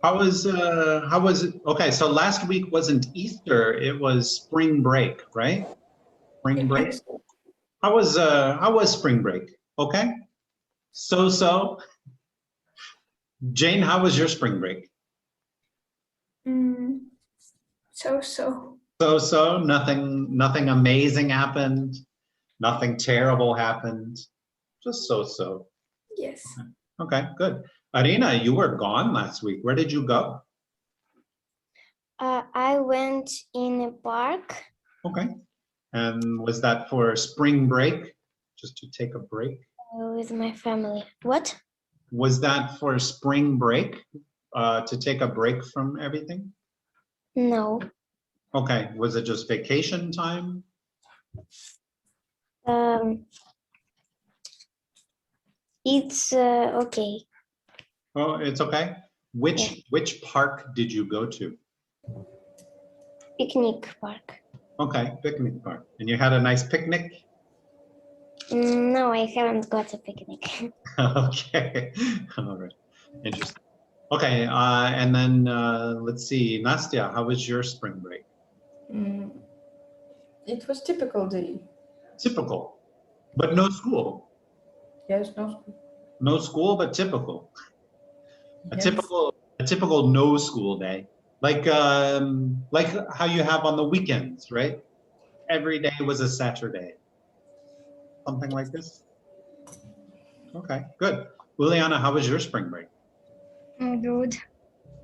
How was it? Okay, so last week wasn't Easter, it was spring break, right? Spring break. Yes. How was spring break? Okay. So. Jane, how was your spring break? So. So, nothing amazing happened, nothing terrible happened, just so. Yes. Okay, good. Arina, you were gone last week. Where did you go? I went in a park. Okay. And was that for spring break? Just to take a break? With my family. What? Was that for spring break? To take a break from everything? No. Okay. Was it just vacation time? It's okay. Oh, it's okay. Which park did you go to? Picnic park. Okay, picnic park. And you had a nice picnic? No, I haven't got a picnic. Okay. All right. Interesting. Okay, and then let's see, Nastya, how was your spring break? It was typical day. Typical, but no school. Yes, no school. No school, but typical. A Yes. typical no school day, like how you have on the weekends, right? Every day was a Saturday. Something like this. Okay, good. Liliana, how was your spring break? Good.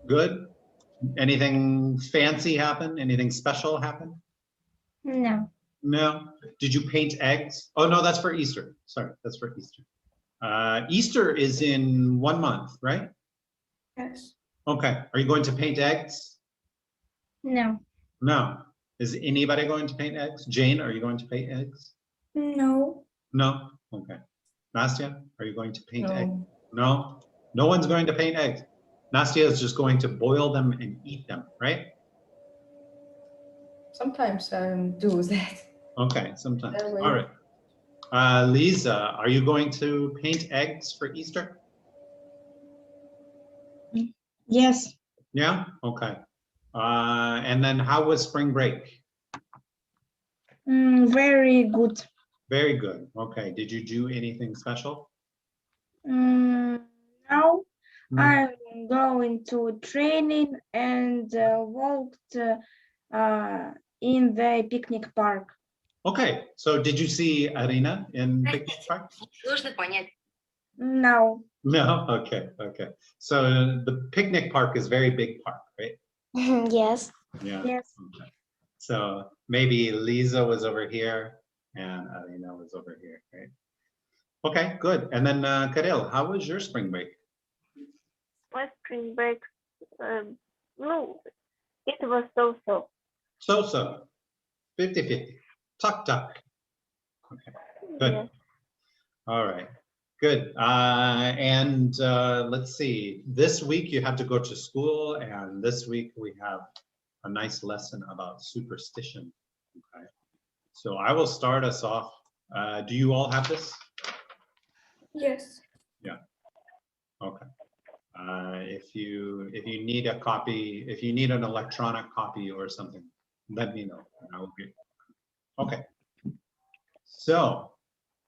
Good. Anything fancy happen? Anything special happen? No. No. Did you paint eggs? Oh no, that's for Easter. Sorry, that's for Easter. Easter is in 1 month, right? Yes. Okay. Are you going to paint eggs? No. No. Is anybody going to paint eggs? Jane, are you going to paint eggs? No. No. Okay. Nastya, are you going to paint eggs? No. No. No one's going to paint eggs. Nastya is just going to boil them and eat them, right? Sometimes I do that. Okay, sometimes. That way. All right. Lisa, are you going to paint eggs for Easter? Yes. Yeah? Okay. And then how was spring break? Very good. Very good. Okay. Did you do anything special? Now I'm going to training and walked in the picnic park. Okay. So did you see Arina in picnic park? No. No? Okay. Okay. So the picnic park is very big park, right? Yes. Yeah. Yes. Okay. So maybe Lisa was over here and Arina was over here, right? Okay, good. And then Karel, how was your spring break? My spring break, no, it was so. So, 50-50. Tuck. Okay, good. Yes. All right, good. And let's see, this week you have to go to school, and this week we have a nice lesson about superstition. Okay, so I will start us off. Do you all have this? Yes. Yeah. Okay. If you need a copy, if you need an electronic copy or something, let me know and I will get. Okay. So,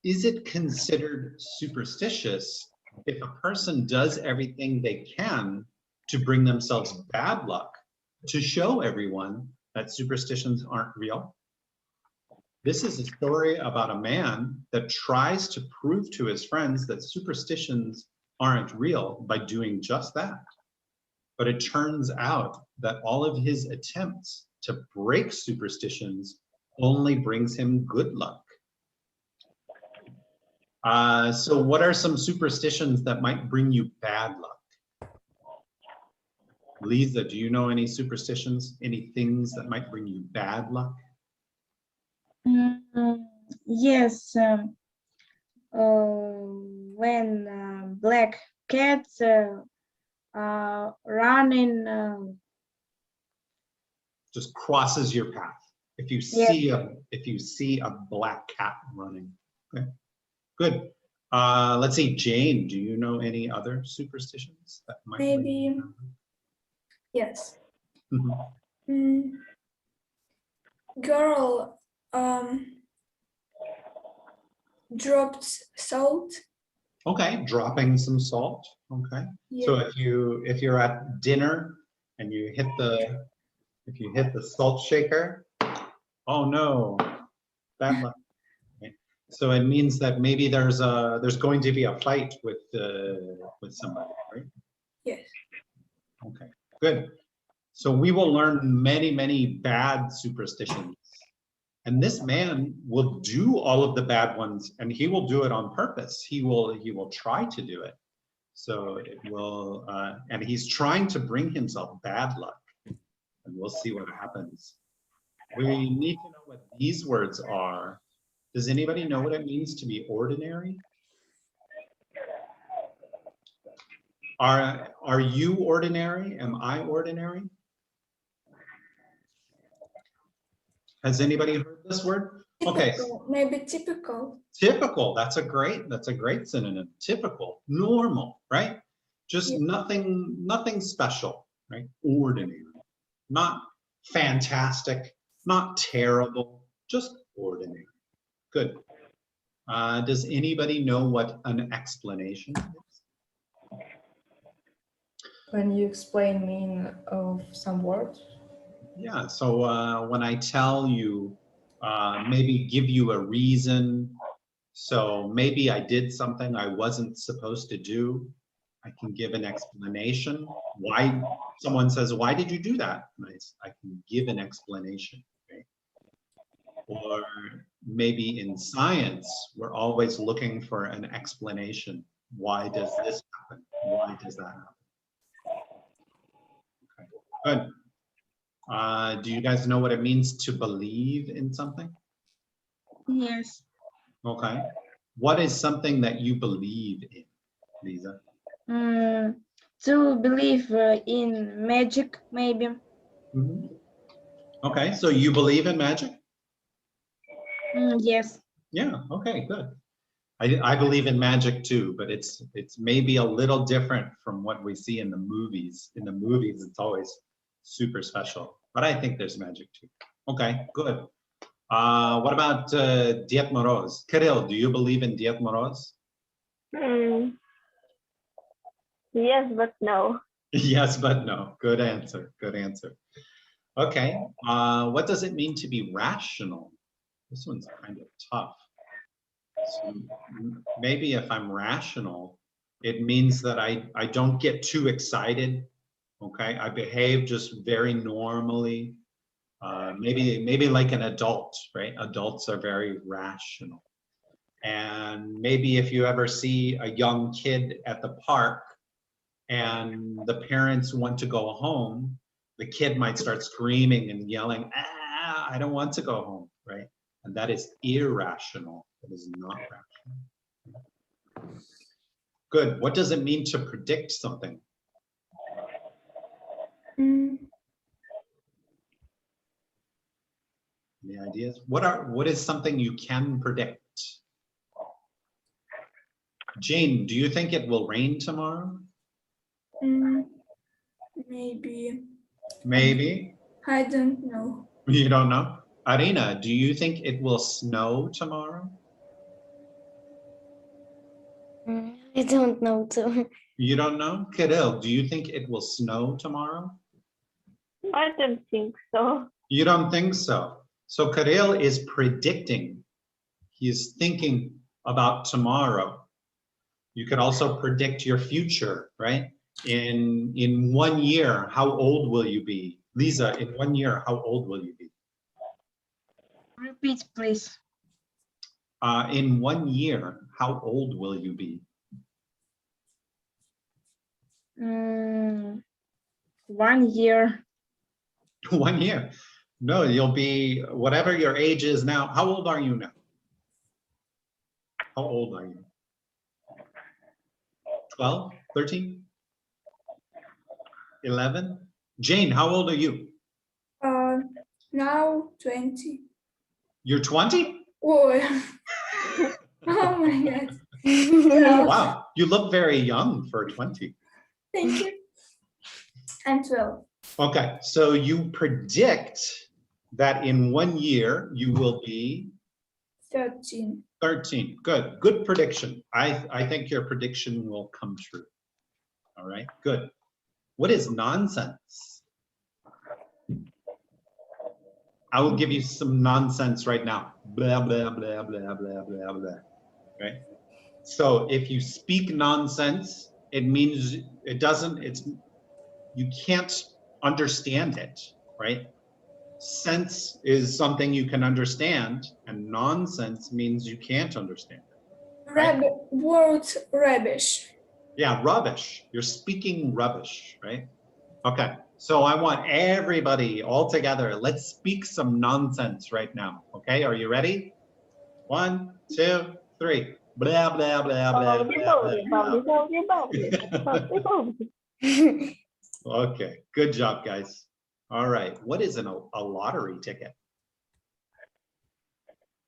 is it considered superstitious if a person does everything they can to bring themselves bad luck to show everyone that superstitions aren't real? This is a story about a man that tries to prove to his friends that superstitions aren't real by doing just that. But it turns out that all of his attempts to break superstitions only brings him good luck. So what are some superstitions that might bring you bad luck? Lisa, do you know any superstitions, any things that might bring you bad luck? Yes. When black cats running. Just crosses your path. If you see a black cat running. Okay, good. Let's see, Jane, do you know any other superstitions that might Maybe Yes. Mhm. Mm, girl dropped salt. Okay, dropping some salt. Okay. So Yeah. if you're at dinner and you hit the salt shaker, oh no, bad luck. Okay. So it means that maybe there's going to be a fight with somebody, right? Yes. Okay, good. So we will learn many bad superstitions. And this man will do all of the bad ones, and he will do it on purpose. He will try to do it. So it will, and he's trying to bring himself bad luck. And we'll see what happens. We need to know what these words are. Does anybody know what it means to be ordinary? Are you ordinary? Am I ordinary? Has anybody heard this word? Okay. Typical, maybe typical. Typical, that's a great synonym. Typical, normal, right? Just Yeah. nothing special, right? Ordinary, not fantastic, not terrible, just ordinary. Good. Does anybody know what an explanation is? When you explain meaning of some words. Yeah, so when I tell you, maybe give you a reason, so maybe I did something I wasn't supposed to do, I can give an explanation. Why, someone says, why did you do that? And I can give an explanation, right? Or maybe in science, we're always looking for an explanation. Why does this happen? Why does that happen? Okay, good. Do you guys know what it means to believe in something? Yes. Okay. What is something that you believe in, Lisa? To believe in magic, maybe. Mhm. Okay, so you believe in magic? Yes. Yeah, okay, good. I believe in magic too, but it's maybe a little different from what we see in the movies. In the movies, it's always super special, but I think there's magic too. Okay, good. What about Diet Moroz? Kirill, do you believe in Diet Moroz? Yes, but no. Yes, but no. Good answer. Good answer. Okay. What does it mean to be rational? This one's kind of tough. So maybe if I'm rational, it means that I don't get too excited. Okay. I behave just very normally. Maybe like an adult, right? Adults are very rational. And maybe if you ever see a young kid at the park and the parents want to go home, the kid might start screaming and yelling, I don't want to go home, right? And that is irrational. That is not rational. Good. What does it mean to predict something? Any ideas? What is something you can predict? Jane, do you think it will rain tomorrow? Maybe. Maybe. I don't know. You don't know? Arina, do you think it will snow tomorrow? I don't know too. You don't know? Kirill, do you think it will snow tomorrow? I don't think so. You don't think so? So Kirill is predicting. He is thinking about tomorrow. You could also predict your future, right? In 1 year, how old will you be? Lisa, in 1 year, how old will you be? Repeat, please. In 1 year, how old will you be? 1 year. 1 year. No, you'll be whatever your age is now. How old are you now? How old are you? 12, 13, 11? Jane, how old are you? Now 20. You're 20? Oh, oh my God. Wow, you look very young for 20. Thank you. I'm 12. Okay, so you predict that in 1 year you will be 13. 13. Good, good prediction. I think your prediction will come true. All right, good. What is nonsense? I will give you some nonsense right now. Blah, blah, blah, blah, blah, blah, blah. Right? So if you speak nonsense, it means it doesn't, you can't understand it, right? Sense is something you can understand, and nonsense means you can't understand it. Right? Word rubbish. Yeah, rubbish. You're speaking rubbish, right? Okay, so I want everybody all together. Let's speak some nonsense right now. Okay, are you ready? 1, 2, 3. Blah, blah, blah, blah, blah, blah, blah. Okay, good job, guys. All right, what is a lottery ticket?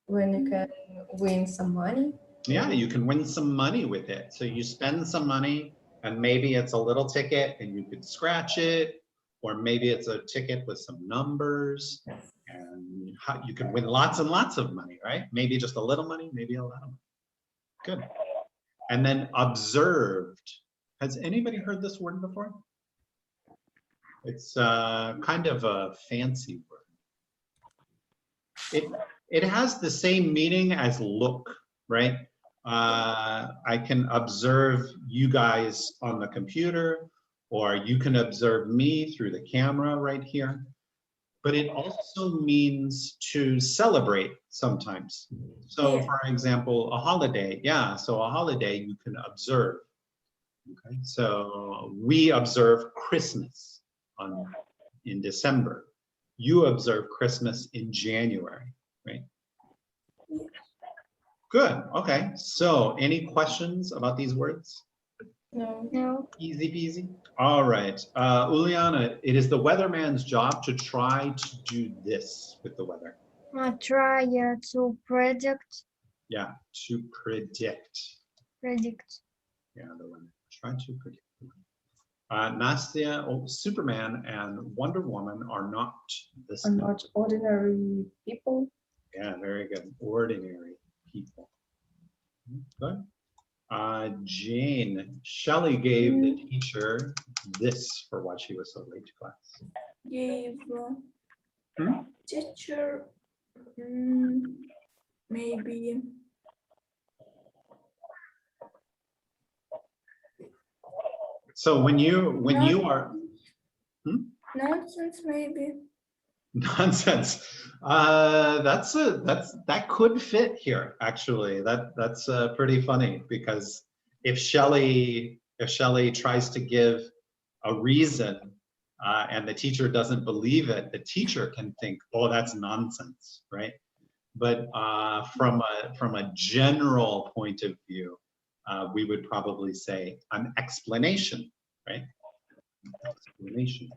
When you can win some money. Yeah, you can win some money with it. So you spend some money and maybe it's a little ticket and you could scratch it, or maybe it's a ticket with some numbers and you can win lots and lots of money, right? Maybe just a little money, maybe a lot of money. Good. And then observed. Has anybody heard this word before? It's kind of a fancy word. It has the same meaning as look, right? I can observe you guys on the computer, or you can observe me through the camera right here. But it also means to celebrate sometimes. So Yeah. for example, a holiday, yeah, so a holiday you can observe. Okay, so we observe Christmas in December. You observe Christmas in January, right? Good, okay. So any questions about these words? No. No. Easy peasy. All right, Uliana, it is the weatherman's job to try to do this with the weather. Try to predict. Yeah, to predict. Yeah, the weather. Try to predict. Nastya, Superman and Wonder Woman are not the Are same. not ordinary people. Yeah, very good. Ordinary people. Good. Jane, Shelley gave the teacher this for why she was so late to class. Gave Hmm? teacher maybe So when you are nonsense maybe. nonsense, that could fit here actually. That's pretty funny, because if Shelley tries to give a reason and the teacher doesn't believe it, the teacher can think, oh, that's nonsense, right? But from a general point of view, we would probably say an explanation, right? Explanation.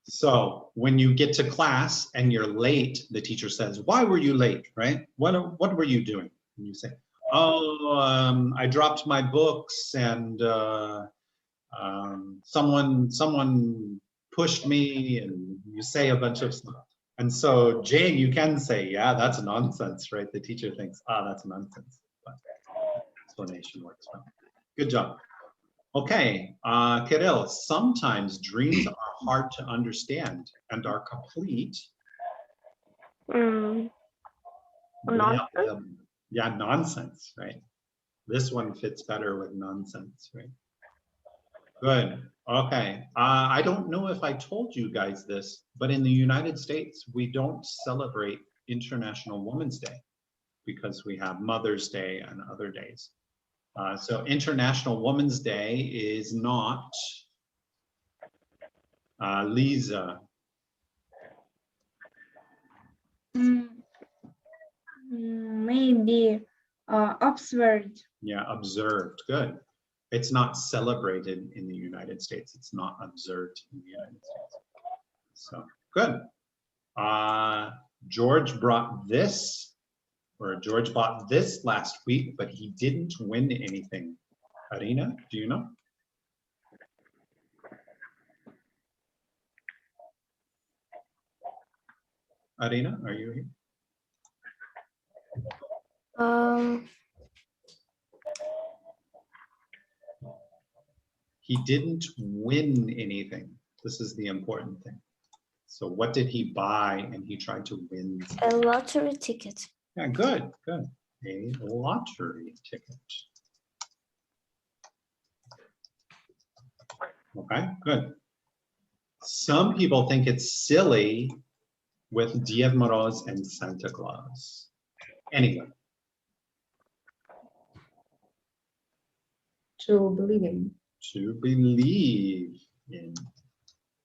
So when you get to class and you're late, the teacher says, why were you late, right? What were you doing? And you say, oh, I dropped my books and someone pushed me, and you say a bunch of stuff. And so Jane, you can say, yeah, that's nonsense, right? The teacher thinks, that's nonsense. But explanation works well. Good job. Okay, Kirill, sometimes dreams are hard to understand and are complete. Nonsense. Yeah, nonsense, right? This one fits better with nonsense, right? Good. Okay. I don't know if I told you guys this, but in the United States, we don't celebrate International Women's Day because we have Mother's Day and other days. So International Women's Day is not Lisa. Maybe observed. Yeah, observed. Good. It's not celebrated in the United States. It's not observed in the United States. So good. George brought this, or George bought this last week, but he didn't win anything. Arina, do you know? Arina, are you here? He didn't win anything. This is the important thing. So what did he buy and he tried to win? A lottery ticket. Yeah, good, good. A lottery ticket. Okay, good. Some people think it's silly with Dia de Moroz and Santa Claus. Anyway, To believe in. to believe in.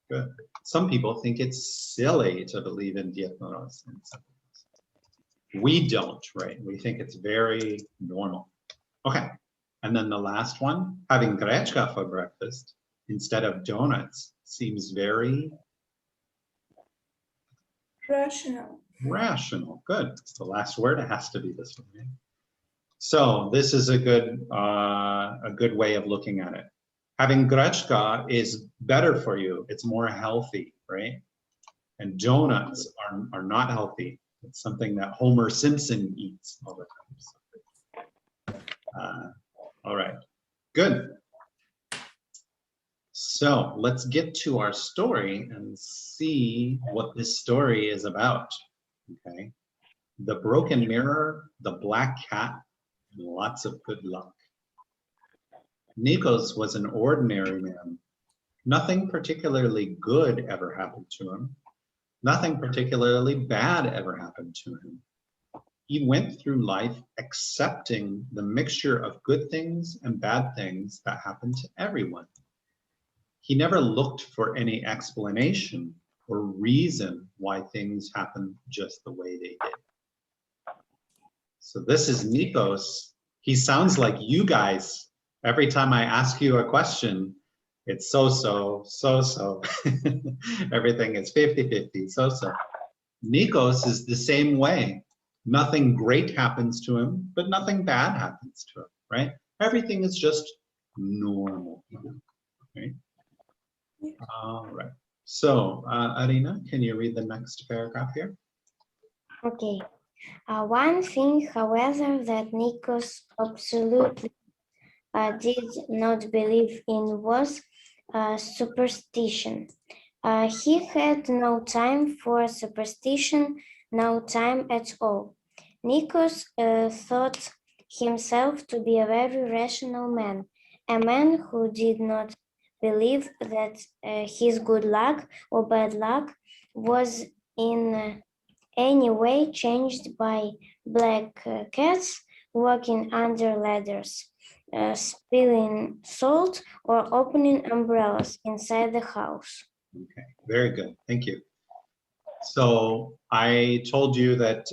Good. Some people think it's silly to believe in Dia de Moroz and Santa Claus. We don't, right? We think it's very normal. Okay, and then the last one, having grechka for breakfast instead of donuts seems very Rational. rational. Good. It's the last word. It has to be this one. Right? So this is a good way of looking at it. Having grechka is better for you. It's more healthy, right? And donuts are not healthy. It's something that Homer Simpson eats all the time. All right, good. So let's get to our story and see what this story is about. Okay, the broken mirror, the black cat, and lots of good luck. Nikos was an ordinary man. Nothing particularly good ever happened to him. Nothing particularly bad ever happened to him. He went through life accepting the mixture of good things and bad things that happen to everyone. He never looked for any explanation or reason why things happen just the way they did. So this is Nikos. He sounds like you guys. Every time I ask you a question, it's so-so, so-so. Everything is 50-50, so-so. Nikos is the same way. Nothing great happens to him, but nothing bad happens to him, right? Everything is just normal, right? All right. So, Arina, can you read the next paragraph here? Okay. One thing, however, that Nikos absolutely did not believe in was superstition. He had no time for superstition, no time at all. Nikos thought himself to be a very rational man, a man who did not believe that his good luck or bad luck was in any way changed by black cats walking under ladders, spilling salt, or opening umbrellas inside the house. Okay, very good. Thank you. So I told you that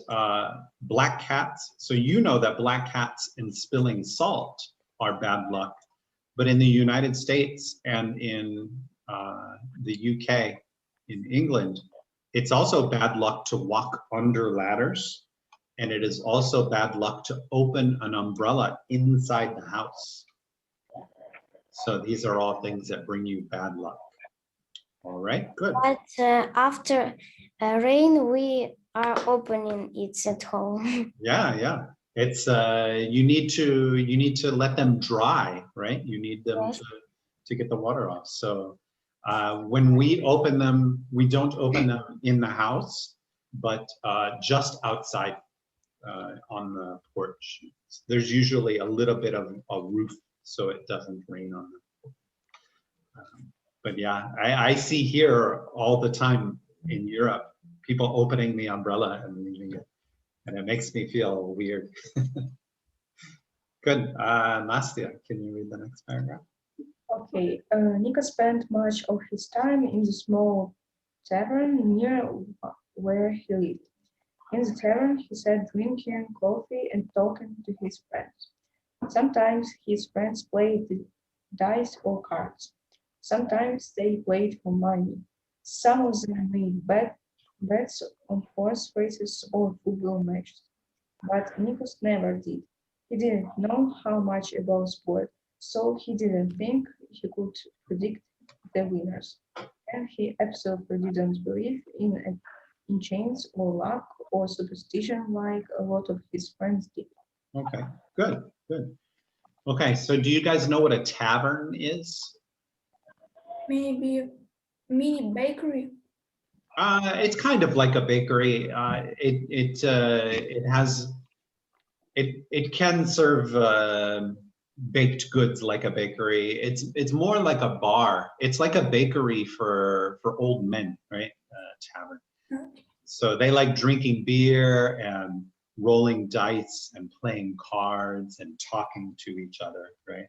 black cats, so you know that black cats and spilling salt are bad luck, but in the United States and in the UK, in England, it's also bad luck to walk under ladders, and it is also bad luck to open an umbrella inside the house. So these are all things that bring you bad luck. All right, good. But after rain, we are opening it at home. Yeah, yeah. It's you need to let them dry, right? You need them Yes. to get the water off. So when we open them, we don't open them in the house, but just outside on the porch. There's usually a little bit of a roof, so it doesn't rain on them. But yeah, I see here all the time in Europe, people opening the umbrella and leaving it. And it makes me feel weird. Good. Nastya, can you read the next paragraph? Okay, Nika spent much of his time in the small tavern near where he lived. In the tavern, he sat drinking coffee and talking to his friends. Sometimes his friends played dice or cards. Sometimes they played for money. Some of them made bets on horse races or football matches. But Nikos never did. He didn't know how much about sport, so he didn't think he could predict the winners. And he absolutely didn't believe in in chance or luck or superstition like a lot of his friends did. Okay, good, good. Okay, so do you guys know what a tavern is? Maybe mini bakery. It's kind of like a bakery. It can serve baked goods like a bakery. It's more like a bar. It's like a bakery for old men, right? Tavern. So they like drinking beer and rolling dice and playing cards and talking to each other, right?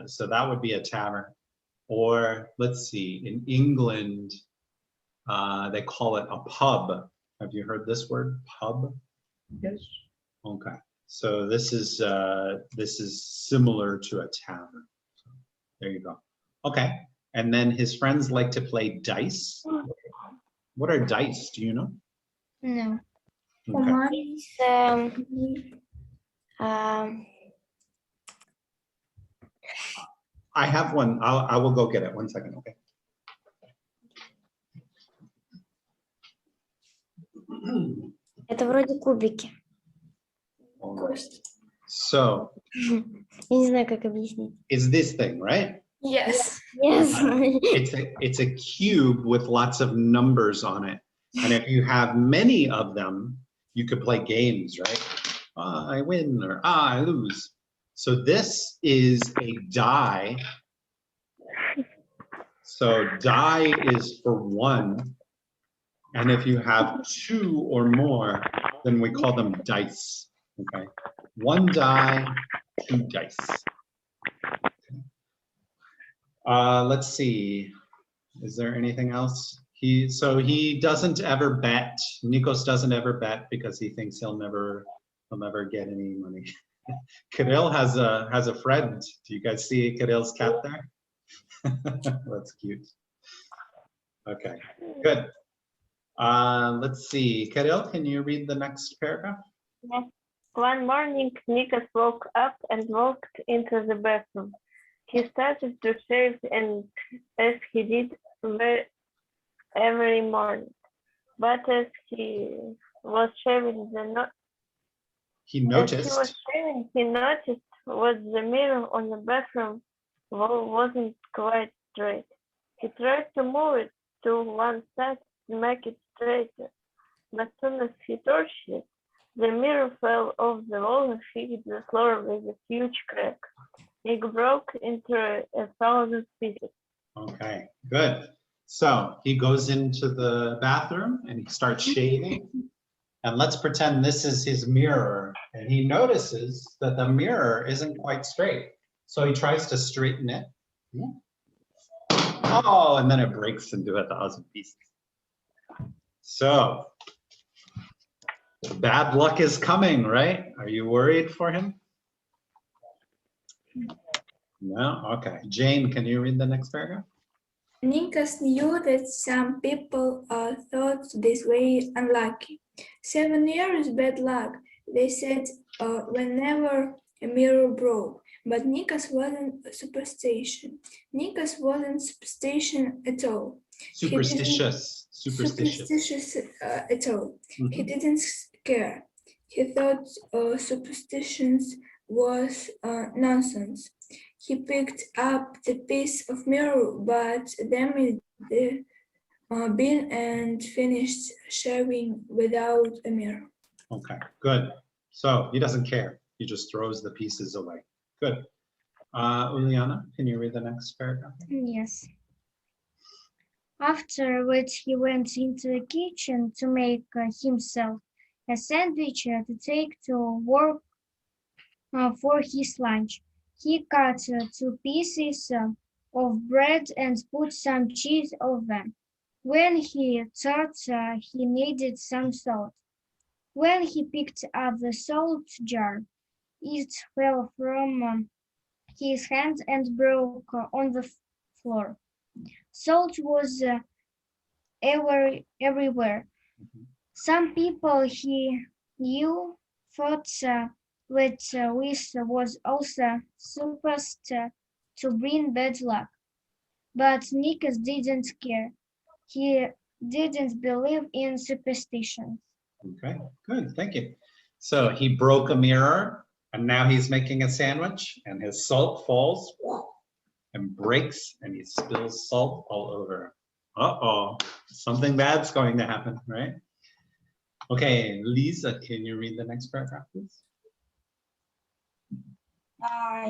So that would be a tavern. Or let's see, in England, they call it a pub. Have you heard this word, pub? Yes. Okay, so this is similar to a tavern. So there you go. Okay, and then his friends like to play dice. What are dice? Do you know? No. For Okay. money. It's, I have one. I will go get it. 1 second. Okay. это вроде кубики. All right. So Я не знаю, как объяснить. it's this thing, right? Yes. Yes. It's a cube with lots of numbers on it. And if you have many of them, you could play games, right? I win or I lose. So this is a die. So die is for 1. And if you have 2 or more, then we call them dice. Okay. 1 die, 2 dice. Let's see. Is there anything else? So he doesn't ever bet. Nikos doesn't ever bet because he thinks he'll never get any money. Kirill has a friend. Do you guys see Kirill's cat there? That's cute. Okay, good. Let's see. Kirill, can you read the next paragraph? Yes. One morning, Nikos woke up and walked into the bathroom. He started to shave, and as he did every morning. But as he was shaving, He noticed. he noticed what the mirror on the bathroom wall wasn't quite straight. He tried to move it to one side to make it straighter, but as soon as he touched it, the mirror fell off the wall and hit the floor with a huge crack. It broke into 1,000 pieces. Okay, good. So he goes into the bathroom and he starts shaving. And let's pretend this is his mirror. And he notices that the mirror isn't quite straight. So he tries to straighten it. Oh, and then it breaks into 1,000 pieces. So bad luck is coming, right? Are you worried for him? No? Okay. Jane, can you read the next paragraph? Nikos knew that some people thought this way unlucky. 7 years bad luck, they said whenever a mirror broke. But Nikos wasn't superstition. Nikos wasn't superstition at all. Superstitious. Superstitious at all. Mhm. He didn't care. He thought superstitions was nonsense. He picked up the piece of mirror, but damaged the bin and finished shaving without a mirror. Okay, good. So he doesn't care. He just throws the pieces away. Good. Uliana, can you read the next paragraph? Yes. Afterwards, he went into the kitchen to make himself a sandwich to take to work for his lunch. He cut 2 pieces of bread and put some cheese on them. When he thought he needed some salt. When he picked up the salt jar, it fell from his hand and broke on the floor. Salt was everywhere. Some people he knew thought that this was also supposed to bring bad luck, but Nikos didn't care. He didn't believe in superstitions. Okay, good, thank you. So he broke a mirror and now he's making a sandwich and his salt falls and breaks and he spills salt all over. Uh-oh, something bad's going to happen, right? Okay, Lisa, can you read the next paragraph, please?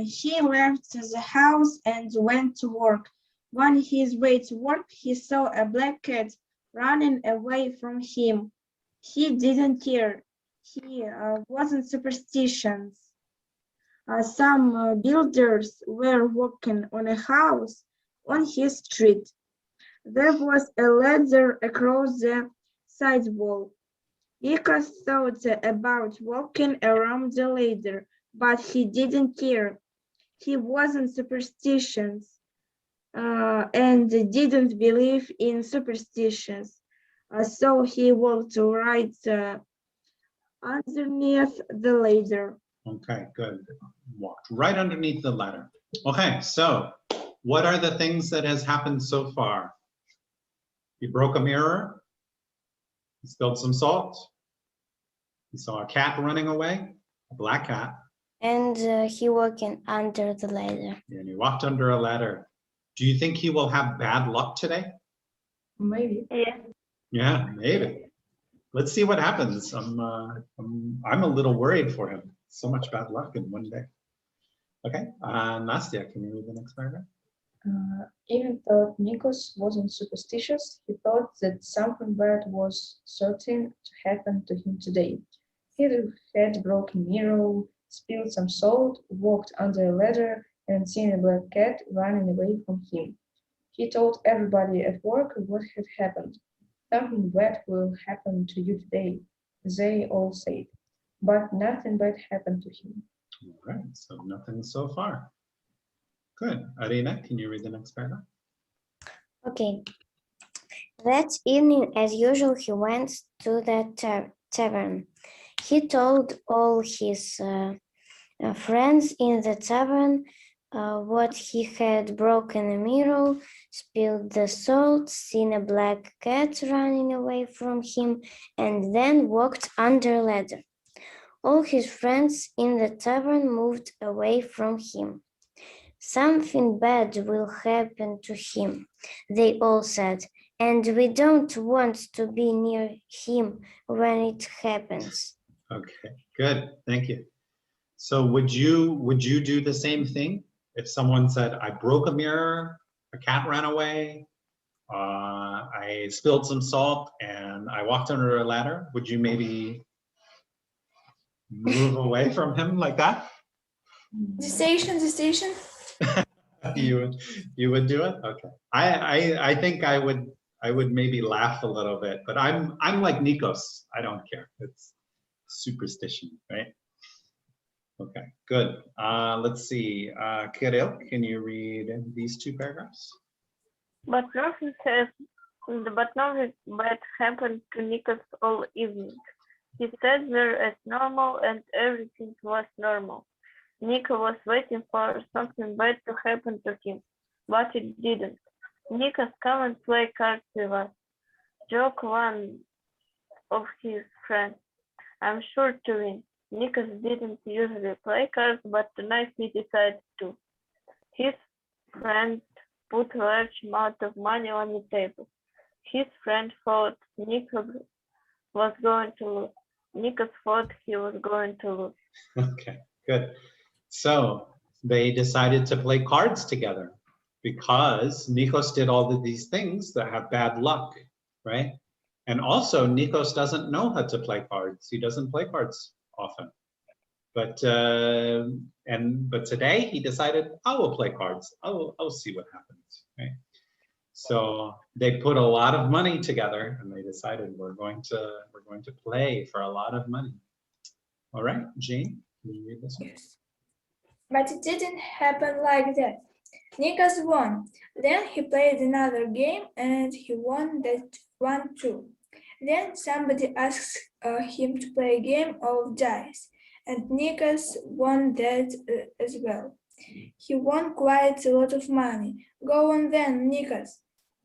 He left the house and went to work. On his way to work, he saw a black cat running away from him. He didn't care. He wasn't superstitious. Some builders were working on a house on his street. There was a ladder across the sidewalk. Nikos thought about walking around the ladder, but he didn't care. He wasn't superstitious and didn't believe in superstitions. So he walked right underneath the ladder. Okay, good. Walked right underneath the ladder. Okay, so what are the things that has happened so far? He broke a mirror. He spilled some salt. He saw a cat running away, a black cat. And he walking under the ladder. And he walked under a ladder. Do you think he will have bad luck today? Maybe. Yeah. Yeah, maybe. Let's see what happens. I'm a little worried for him. So much bad luck in one day. Okay, Nastya, can you read the next paragraph? Even though Nikos wasn't superstitious, he thought that something bad was certain to happen to him today. He had broken mirror, spilled some salt, walked under a ladder, and seen a black cat running away from him. He told everybody at work what had happened. Something bad will happen to you today, they all said. But nothing bad happened to him. All right, so nothing so far. Good. Arina, can you read the next paragraph? Okay. That evening, as usual, he went to the tavern. He told all his friends in the tavern what he had broken a mirror, spilled the salt, seen a black cat running away from him, and then walked under a ladder. All his friends in the tavern moved away from him. Something bad will happen to him, they all said, and we don't want to be near him when it happens. Okay, good. Thank you. So would you do the same thing if someone said, I broke a mirror, a cat ran away, I spilled some salt, and I walked under a ladder? Would you maybe move away from him like that? The station. You would do it? Okay. I think I would maybe laugh a little bit, but I'm like Nikos. I don't care. It's superstition, right? Okay, good. Let's see. Kirill, can you read these two paragraphs? But nothing bad happened to Nikos all evening. He sat there as normal and everything was normal. Nico was waiting for something bad to happen to him, but it didn't. Nikos, come and play cards with us, joked one of his friends. I'm sure to win. Nikos didn't usually play cards, but tonight he decided to. His friend put a large amount of money on the table. His friend thought Nikos was going to lose. Nikos thought he was going to lose. Okay, good. So they decided to play cards together because Nikos did all of these things that have bad luck, right? And also Nikos doesn't know how to play cards. He doesn't play cards often. But today he decided, I will play cards. I'll see what happens, right? So they put a lot of money together and they decided we're going to play for a lot of money. All right, Jane, can you read this one? Yes. But it didn't happen like that. Nikos won. Then he played another game and he won that one too. Then somebody asked him to play a game of dice, and Nikos won that as well. He won quite a lot of money. Go on then, Nikos.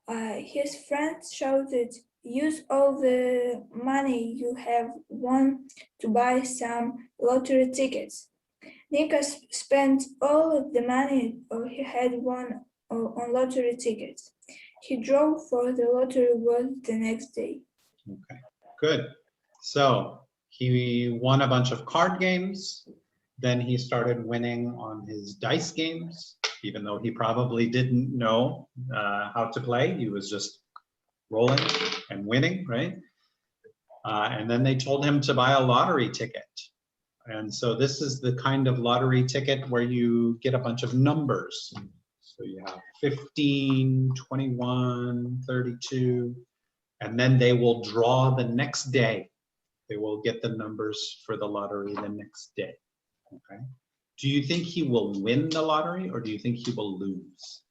His friends shouted, "Use all the money you have won to buy some lottery tickets." Nika spent all of the money he had won on lottery tickets. He drove for the lottery world the next day. Okay, good. So he won a bunch of card games. Then he started winning on his dice games, even though he probably didn't know how to play. He was just rolling and winning, right? And then they told him to buy a lottery ticket. And so this is the kind of lottery ticket where you get a bunch of numbers. So you have 15, 21, 32, and then they will draw the next day. They will get the numbers for the lottery the next day, okay? Do you think he will win the lottery or do you think he will lose?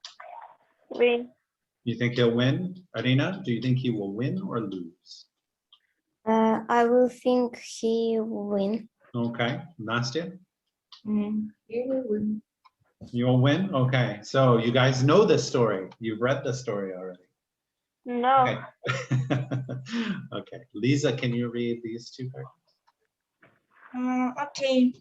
Win. You think he'll win? Arina, do you think he will win or lose? I will think he will win. Okay, Nastya? He will win. You'll win? Okay, so you guys know this story. You've read the story already. No. Okay. Okay, Lisa, can you read these two paragraphs? Okay.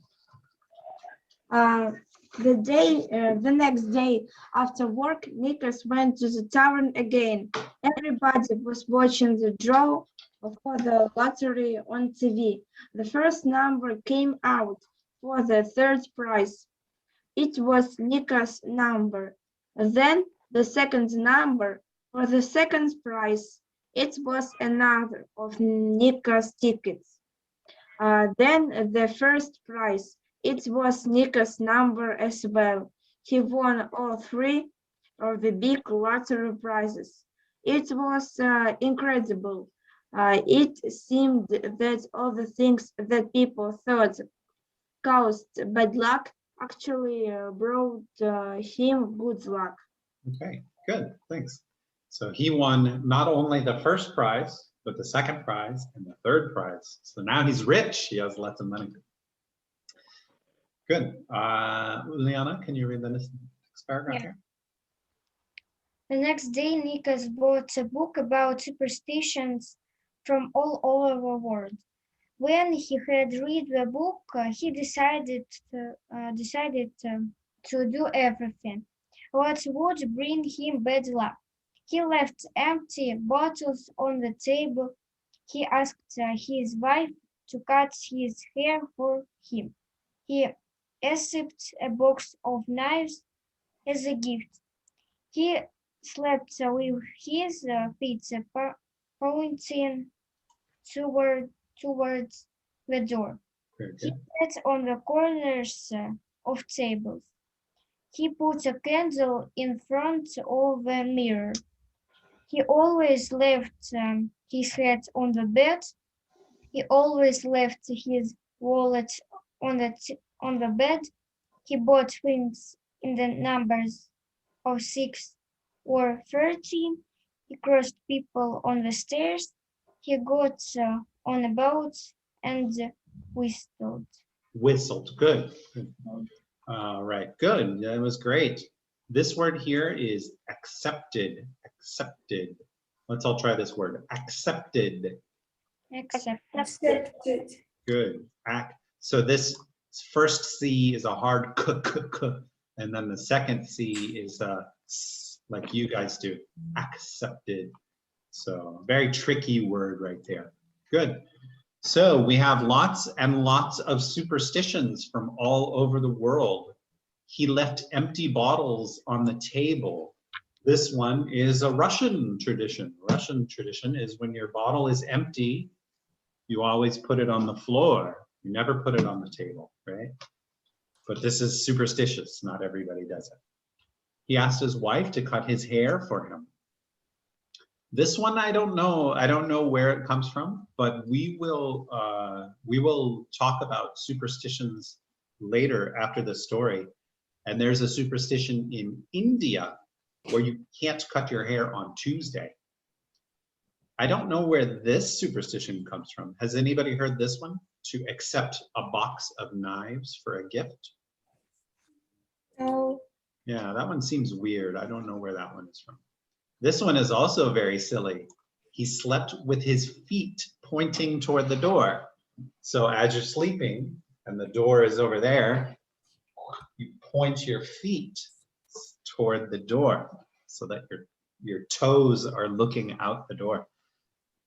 The next day after work, Nikos went to the tavern again. Everybody was watching the draw for the lottery on TV. The first number came out for the third prize. It was Nikos' number. Then the second number for the second prize. It was another of Nikos' tickets. Then the first prize. It was Nikos' number as well. He won all three of the big lottery prizes. It was incredible. It seemed that all the things that people thought caused bad luck actually brought him good luck. Okay, good, thanks. So he won not only the first prize, but the second prize and the third prize. So now he's rich, he has lots of money. Good. Liana, can you read the next paragraph here? The next day, Nikos bought a book about superstitions from all over the world. When he had read the book, he decided to do everything what would bring him bad luck. He left empty bottles on the table. He asked his wife to cut his hair for him. He accepted a box of knives as a gift. He slept with his feet pointing towards the door. Very He good. sat on the corners of tables. He put a candle in front of the mirror. He always left his hat on the bed. He always left his wallet on the bed. He bought things in the numbers of 6 or 13. He crossed people on the stairs. He got on a boat and whistled. Whistled, good. All right, good, that was great. This word here is accepted, accepted. Let's all try this word, accepted. Accepted. Good, so this first C is a hard k, k, k, and then the second C is a s, like you guys do, accepted. So very tricky word right there. Good. So we have lots and lots of superstitions from all over the world. He left empty bottles on the table. This one is a Russian tradition. Russian tradition is when your bottle is empty, you always put it on the floor. You never put it on the table, right? But this is superstitious. Not everybody does it. He asked his wife to cut his hair for him. This one, I don't know where it comes from, but we will talk about superstitions later after the story. And there's a superstition in India where you can't cut your hair on Tuesday. I don't know where this superstition comes from. Has anybody heard this one? To accept a box of knives for a gift? No. Yeah, that one seems weird. I don't know where that one is from. This one is also very silly. He slept with his feet pointing toward the door. So as you're sleeping and the door is over there, you point your feet toward the door so that your toes are looking out the door.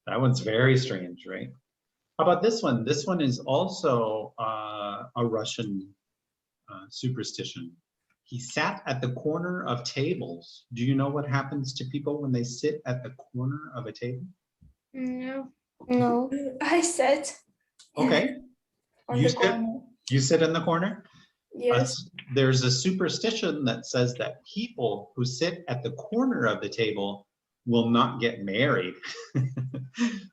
That one's very strange, right? How about this one? This one is also a Russian superstition. He sat at the corner of tables. Do you know what happens to people when they sit at the corner of a table? No. No. I said Okay, on you the sit, corner. you sit in the corner? Yes. There's a superstition that says that people who sit at the corner of the table will not get married.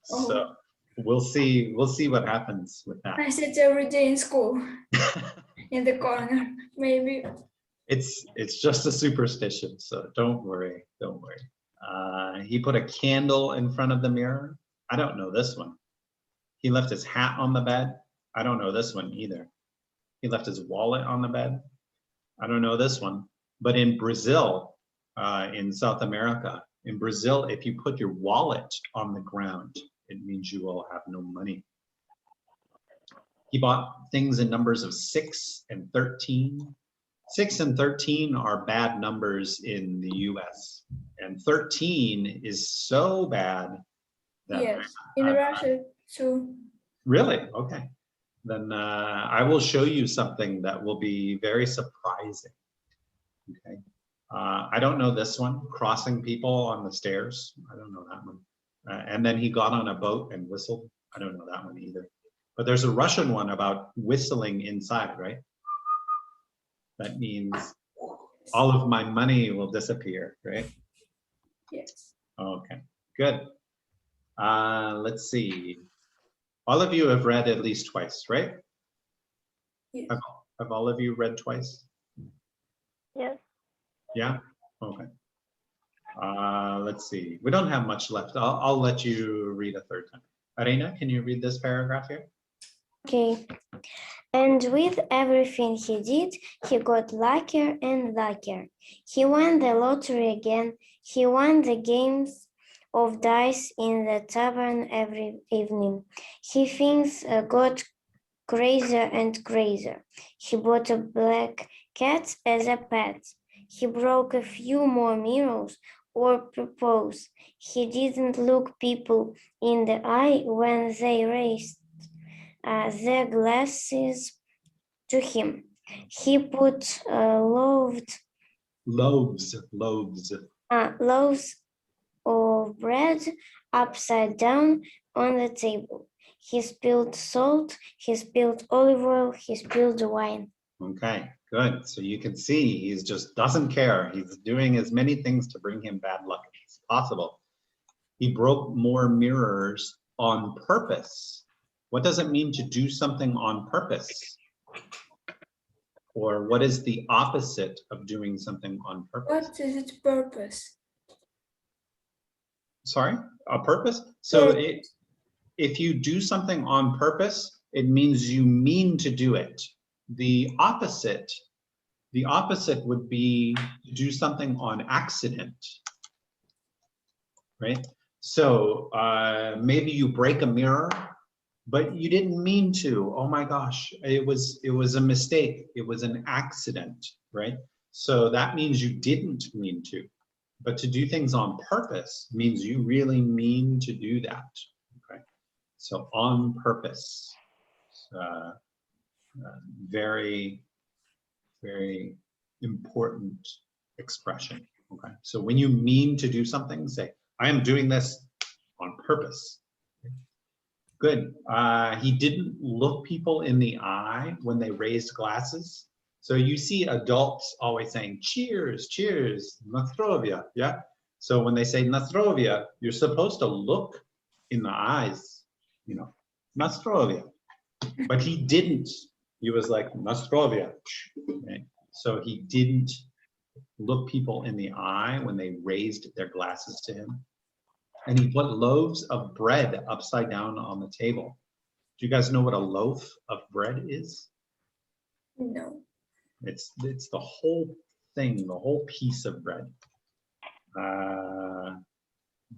So we'll see what happens with that. I sit every day in school in the corner. Maybe. It's just a superstition, so don't worry. He put a candle in front of the mirror. I don't know this one. He left his hat on the bed. I don't know this one either. He left his wallet on the bed. I don't know this one. But in Brazil, in South America, in Brazil, if you put your wallet on the ground, it means you will have no money. He bought things in numbers of 6 and 13. 6 and 13 are bad numbers in the US. And 13 is so bad that Yes. In Russia too. Really? Okay. Then I will show you something that will be very surprising. Okay. I don't know this one, crossing people on the stairs. I don't know that one. And then he got on a boat and whistled. I don't know that one either. But there's a Russian one about whistling inside, right? That means all of my money will disappear, right? Yes. Okay, good. Let's see. All of you have read at least twice, right? Yes. Have all of you read twice? Yes. Yeah? Okay. Let's see. We don't have much left. I'll let you read a third time. Arena, can you read this paragraph here? Okay. And with everything he did, he got luckier and luckier. He won the lottery again. He won the games of dice in the tavern every evening. His things got crazier and crazier. He bought a black cat as a pet. He broke a few more mirrors or proposed. He didn't look people in the eye when they raised their glasses to him. He put loaves of bread upside down on the table. He spilled salt, he spilled olive oil, he spilled wine. Okay, good. So you can see he just doesn't care. He's doing as many things to bring him bad luck as possible. He broke more mirrors on purpose. What does it mean to do something on purpose? Or what is the opposite of doing something on purpose? What is its purpose? Sorry, a purpose? So if you do something on purpose, it means you mean to do it. The opposite would be to do something on accident, right? So maybe you break a mirror, but you didn't mean to. Oh my gosh, it was a mistake. It was an accident, right? So that means you didn't mean to. But to do things on purpose means you really mean to do that, okay? So on purpose, very, very important expression, okay? So when you mean to do something, say, I am doing this on purpose. Good. He didn't look people in the eye when they raised glasses. So you see adults always saying, cheers, cheers, na zdrowie, yeah? So when they say na zdrowie, you're supposed to look in the eyes, you know, na zdrowie. But he didn't. He was like, na zdrowie, right? So he didn't look people in the eye when they raised their glasses to him. And he put loaves of bread upside down on the table. Do you guys know what a loaf of bread is? No. It's the whole thing, the whole piece of bread.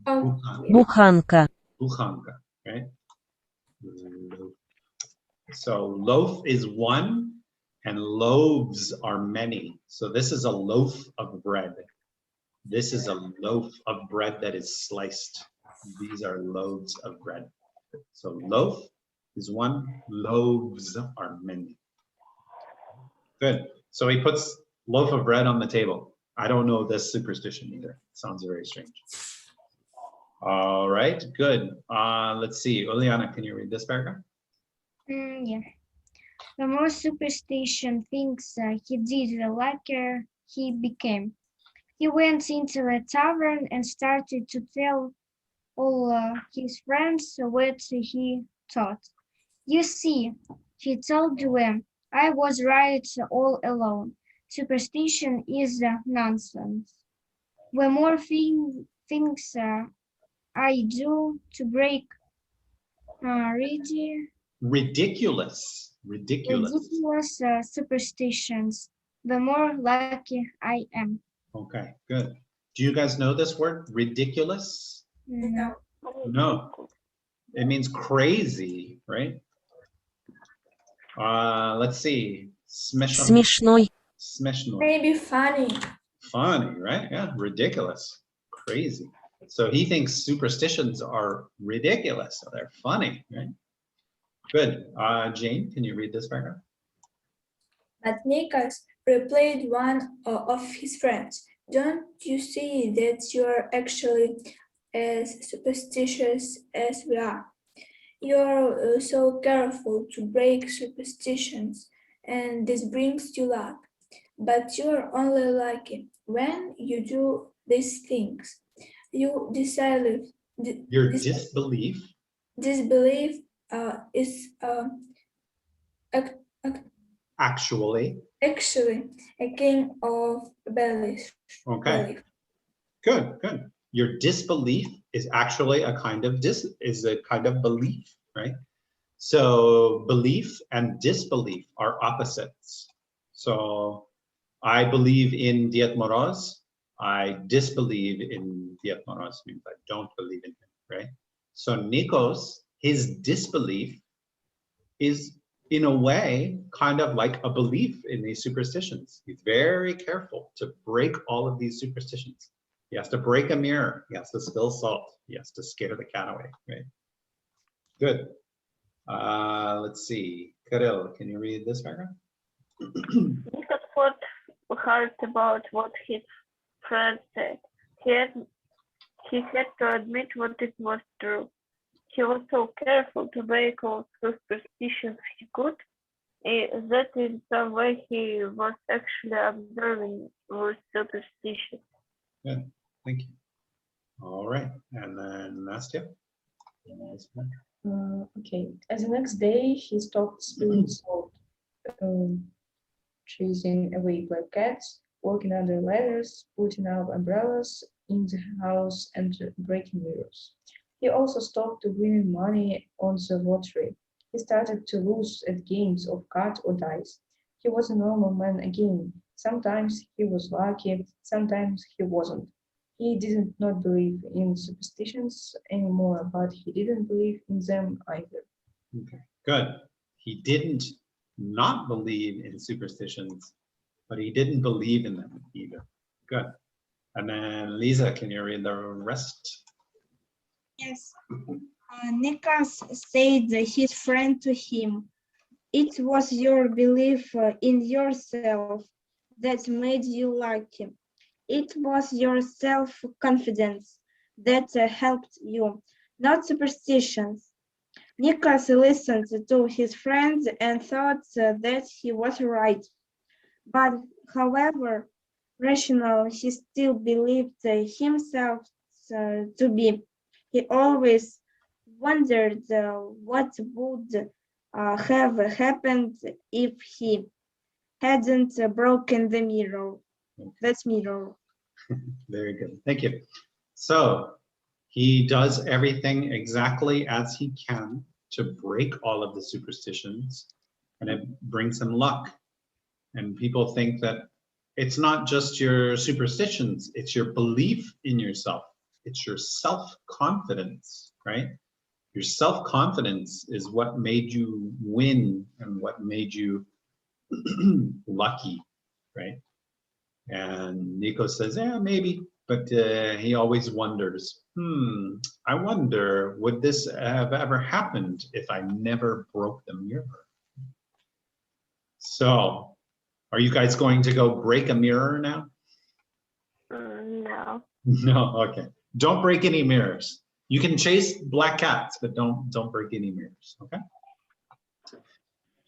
Oh, Буханка. Buchanka, right? So loaf is one and loaves are many. So this is a loaf of bread. This is a loaf of bread that is sliced. These are loaves of bread. So loaf is one, loaves are many. Good. So he puts loaf of bread on the table. I don't know this superstition either. Sounds very strange. All right, good. Let's see. Oleana, can you read this paragraph? Yeah. The more superstition things he did, the luckier he became. He went into a tavern and started to tell all his friends what he thought. You see, he told them, I was right all along. Superstition is nonsense. The more things I do to break Ridiculous. ridiculous superstitions, the more lucky I am. Okay, good. Do you guys know this word, ridiculous? No. No. It means crazy, right? Let's see. Смешной. maybe funny. Funny, right? Yeah, ridiculous. Crazy. So he thinks superstitions are ridiculous. So they're funny, right? Good. Jane, can you read this paragraph? But Nicholas replied one of his friends, don't you see that you are actually as superstitious as we are? You are so careful to break superstitions, and this brings you luck. But you are only lucky when you do these things. You Your disbelief disbelief is actually. actually a king of belief. Okay. Good, good. Your disbelief is actually a kind of belief, right? So belief and disbelief are opposites. So I believe in Diet Moroz. I disbelieve in Diet Moroz, means I don't believe in him, right? So Nikos, his disbelief is in a way kind of like a belief in these superstitions. He's very careful to break all of these superstitions. He has to break a mirror. He has to spill salt. He has to scare the cat away, right? Good. Let's see. Kirill, can you read this paragraph? Nicholas thought hard about what his friend said. He had to admit what it was true. He was so careful to break all superstitions he could, that in some way he was actually observing with superstition. Good, thank you. All right, and then Nastya? Okay, as the next day, he stopped spilling salt, chasing away black cats, walking under ladders, putting out umbrellas in the house, and breaking mirrors. He also stopped winning money on the lottery. He started to lose at games of cards or dice. He was a normal man again. Sometimes he was lucky, sometimes he wasn't. He did not believe in superstitions anymore, but he didn't believe in them either. Okay, good. He didn't not believe in superstitions, but he didn't believe in them either. Good. And then Lisa, can you read the rest? Yes. Nicholas said his friend to him, it was your belief in yourself that made you lucky. It was your self-confidence that helped you, not superstitions. Nicholas listened to his friends and thought that he was right. But however rational he still believed himself to be, he always wondered what would have happened if he hadn't broken the mirror. That's mirror. Very good. Thank you. So he does everything exactly as he can to break all of the superstitions, and it brings him luck. And people think that it's not just your superstitions, it's your belief in yourself. It's your self-confidence, right? Your self-confidence is what made you win and what made you lucky, right? And Nico says, yeah, maybe, but he always wonders, I wonder, would this have ever happened if I never broke the mirror? So, are you guys going to go break a mirror now? No. No, okay. Don't break any mirrors. You can chase black cats, but don't break any mirrors, okay?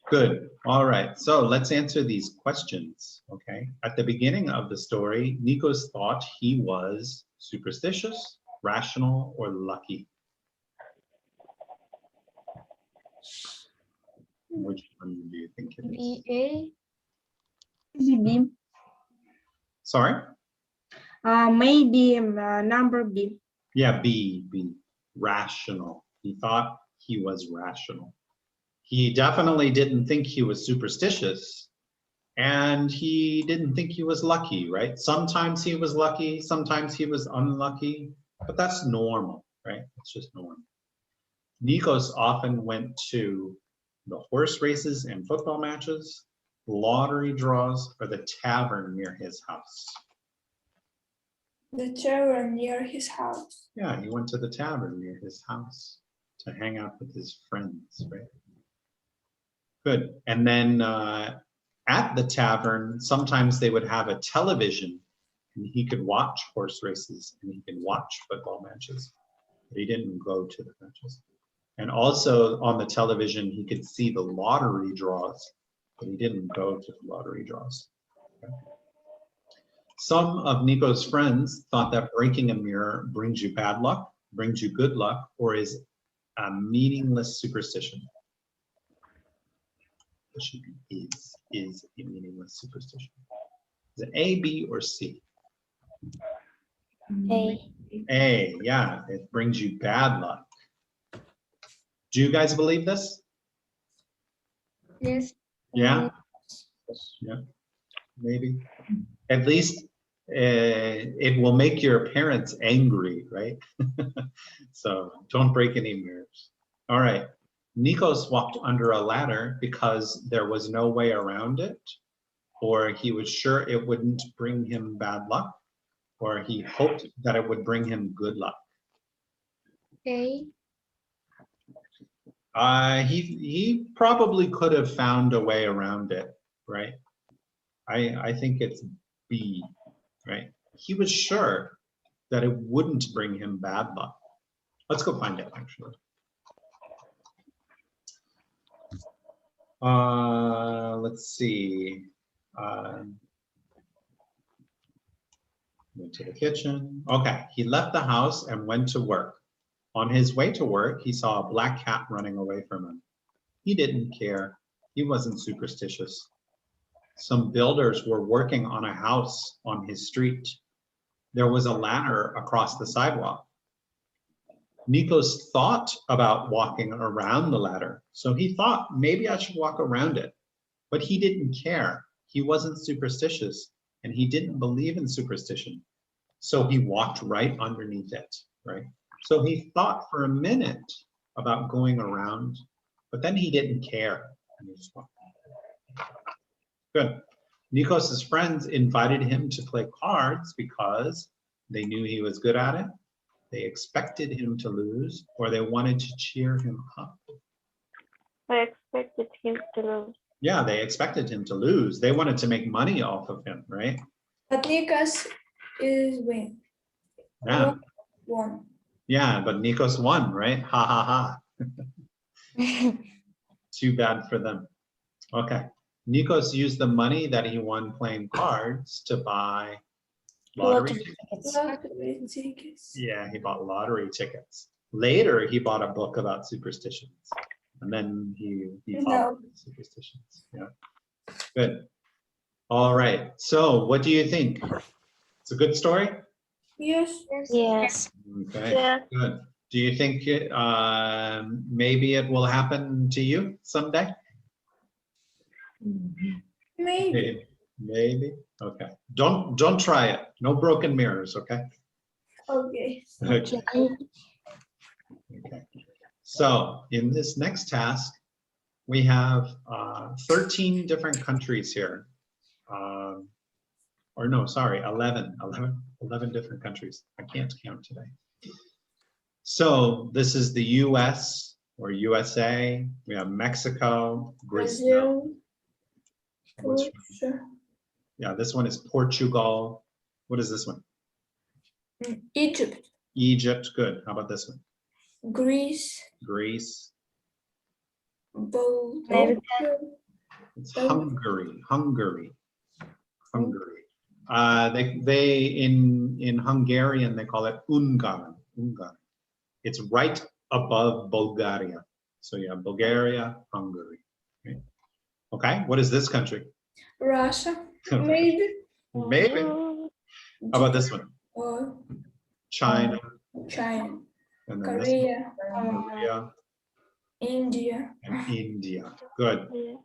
Good. All right. So let's answer these questions, okay? At the beginning of the story, Nikos thought he was superstitious, rational, or lucky. Which one do you think it is? B. B. Sorry? Maybe number B. Yeah, B, rational. He thought he was rational. He definitely didn't think he was superstitious, and he didn't think he was lucky, right? Sometimes he was lucky, sometimes he was unlucky, but that's normal, right? It's just normal. Nikos often went to the horse races and football matches, lottery draws, or the tavern near his house. The tavern near his house. Yeah, he went to the tavern near his house to hang out with his friends, right? Good. And then at the tavern, sometimes they would have a television and he could watch horse races and he could watch football matches, but he didn't go to the matches. And also on the television, he could see the lottery draws, but he didn't go to the lottery draws. Okay. Some of Nikos' friends thought that breaking a mirror brings you bad luck, brings you good luck, or is a meaningless superstition. It should be is a meaningless superstition. Is it A, B, or C? A. A, yeah, it brings you bad luck. Do you guys believe this? Yes. Yeah? Yeah, maybe. At least it will make your parents angry, right? So don't break any mirrors. All right. Nikos walked under a ladder because there was no way around it, or he was sure it wouldn't bring him bad luck, or he hoped that it would bring him good luck. A. He probably could have found a way around it, right? I think it's B, right? He was sure that it wouldn't bring him bad luck. Let's go find it, actually. Let's see. Went to the kitchen. Okay, he left the house and went to work. On his way to work, he saw a black cat running away from him. He didn't care. He wasn't superstitious. Some builders were working on a house on his street. There was a ladder across the sidewalk. Nikos thought about walking around the ladder. So he thought, maybe I should walk around it. But he didn't care. He wasn't superstitious, and he didn't believe in superstition. So he walked right underneath it, right? So he thought for a minute about going around, but then he didn't care. And he just walked. Good. Nikos' friends invited him to play cards because they knew he was good at it. They expected him to lose, or they wanted to cheer him up. I expected him to lose. Yeah, they expected him to lose. They wanted to make money off of him, right? But Nikos is win. Yeah, Won. yeah, but Nikos won, right? Ha ha ha. Too bad for them. Okay. Nikos used the money that he won playing cards to buy lottery tickets. Lottery tickets. Yeah, he bought lottery tickets. Later, he bought a book about superstitions. And then he followed superstitions. Yeah. Good. All right. So what do you think? It's a good story? Yes. Yes. Okay. Yeah. Good. Do you think maybe it will happen to you someday? Maybe. Maybe. Okay. Don't try it. No broken mirrors, okay? Okay. Okay. Okay. So in this next task, we have 13 different countries here. Or no, sorry, 11 different countries. I can't count today. So this is the US or USA. We have Mexico, Brazil. Brazil. Which, Portugal, yeah, this one is Portugal. What is this one? Egypt, Egypt, good. How about this one? Greece, Greece. Bulgaria, It's Belgium. Hungary. They in Hungarian they call it Ungarn. It's right above Bulgaria. So you have Bulgaria, Hungary. Okay, what is this country? Russia, maybe, Maybe. How about this one? or China. China, And then this one, Korea, Korea India. and India. Good. Yeah.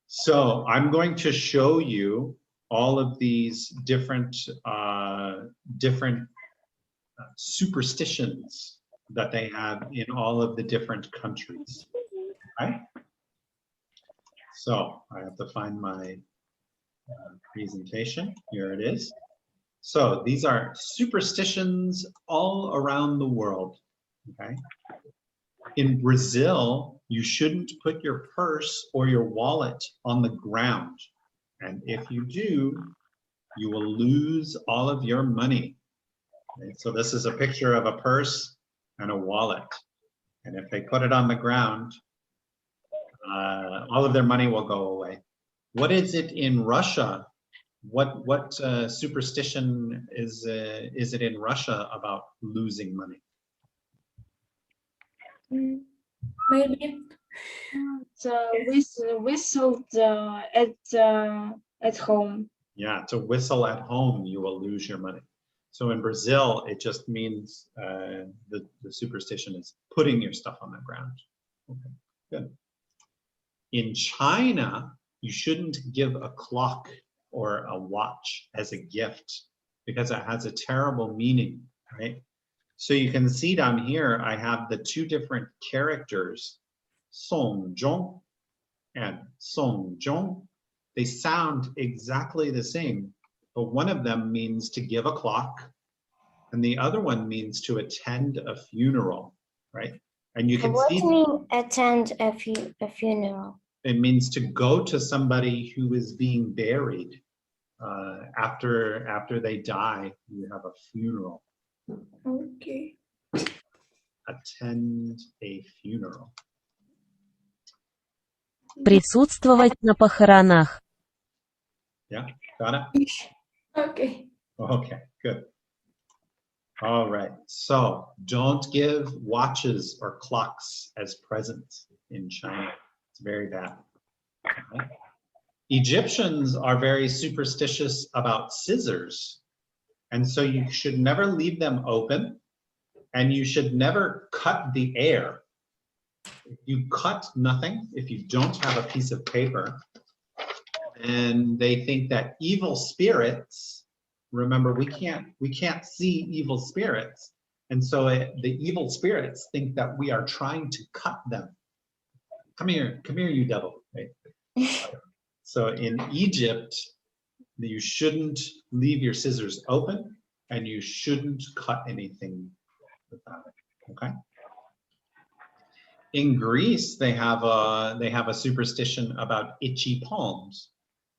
So I'm going to show you all of these different superstitions that they have in all of the different countries. Right? So I have to find my presentation. Here it is. So these are superstitions all around the world. Okay. In Brazil, you shouldn't put your purse or your wallet on the ground. And if you do, you will lose all of your money. Okay, so this is a picture of a purse and a wallet. And if they put it on the ground, all of their money will go away. What is it in Russia? What superstition is it in Russia about losing money? Maybe Whistled at home. Yeah, to whistle at home, you will lose your money. So in Brazil, it just means the superstition is putting your stuff on the ground. Okay, good. In China, you shouldn't give a clock or a watch as a gift because it has a terrible meaning, right? So you can see down here, I have the two different characters, Song Zhong and Song Zhong. They sound exactly the same, but one of them means to give a clock and the other one means to attend a funeral, right? And you can What see- do you mean attend a funeral? It means to go to somebody who is being buried. After they die, you have a funeral. okay. Attend a funeral. Присутствовать на похоронах. Yeah, got it? Okay. Okay, good. All right, so don't give watches or clocks as presents in China. It's very bad. Okay. Egyptians are very superstitious about scissors. And so you should never leave them open and you should never cut the air. If you cut nothing, if you don't have a piece of paper, and they think that evil spirits, remember we can't see evil spirits. And so the evil spirits think that we are trying to cut them. Come here, you devil. Right? So in Egypt, you shouldn't leave your scissors open and you shouldn't cut anything without it, okay? In Greece, they have a superstition about itchy palms.